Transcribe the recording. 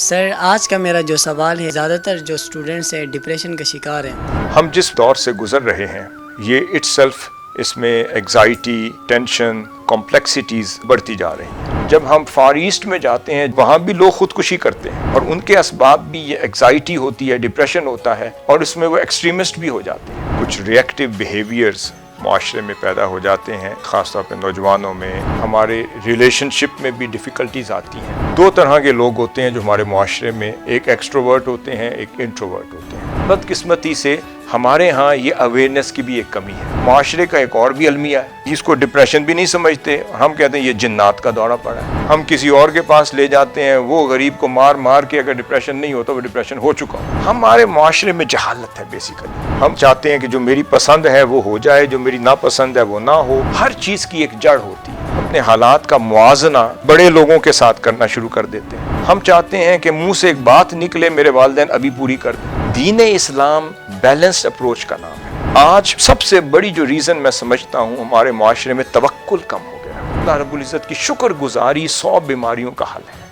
سر آج کا میرا جو سوال ہے، زیادہ تر جو اسٹوڈنٹس ہیں ڈپریشن کا شکار ہیں۔ ہم جس دور سے گزر رہے ہیں یہ اٹ سیلف اس میں ایگزائٹی، ٹینشن، کمپلیکسٹیز بڑھتی جا رہی ہیں۔ جب ہم فار ایسٹ میں جاتے ہیں وہاں بھی لوگ خودکشی کرتے ہیں اور ان کے اسباب بھی یہ ایگزائٹی ہوتی ہے، ڈپریشن ہوتا ہے اور اس میں وہ ایکسٹریمسٹ بھی ہو جاتے ہیں۔ کچھ ریئیکٹیو بیہیویئرز معاشرے میں پیدا ہو جاتے ہیں، خاص طور پہ نوجوانوں میں۔ ہمارے ریلیشن شپ میں بھی ڈیفیکلٹیز آتی ہیں۔ دو طرح کے لوگ ہوتے ہیں جو ہمارے معاشرے میں، ایک ایکسٹروورٹ ہوتے ہیں، ایک انٹروورٹ ہوتے ہیں۔ بدقسمتی سے ہمارے ہاں یہ اویئرنیس کی بھی ایک کمی ہے۔ معاشرے کا ایک اور بھی المیہ ہے، اس کو ڈپریشن بھی نہیں سمجھتے، ہم کہتے ہیں یہ جنات کا دورہ پڑا ہے۔ ہم کسی اور کے پاس لے جاتے ہیں، وہ غریب کو مار مار کے اگر ڈپریشن نہیں ہوتا وہ ڈپریشن ہو چکا ہو۔ ہمارے معاشرے میں جہالت ہے بیسیکلی۔ ہم چاہتے ہیں کہ جو میری پسند ہے وہ ہو جائے، جو میری ناپسند ہے وہ نہ ہو۔ ہر چیز کی ایک جڑ ہوتی ہے۔ اپنے حالات کا موازنہ بڑے لوگوں کے ساتھ کرنا شروع کر دیتے ہیں۔ ہم چاہتے ہیں کہ منہ سے ایک بات نکلے میرے والدین ابھی پوری کر دیں۔ دین اسلام بیلنسڈ اپروچ کا نام ہے۔ آج سب سے بڑی جو ریزن میں سمجھتا ہوں ہمارے معاشرے میں توکل کم ہو گیا۔ اللہ رب العزت کی شکر گزاری 100 بیماریوں کا حل ہے۔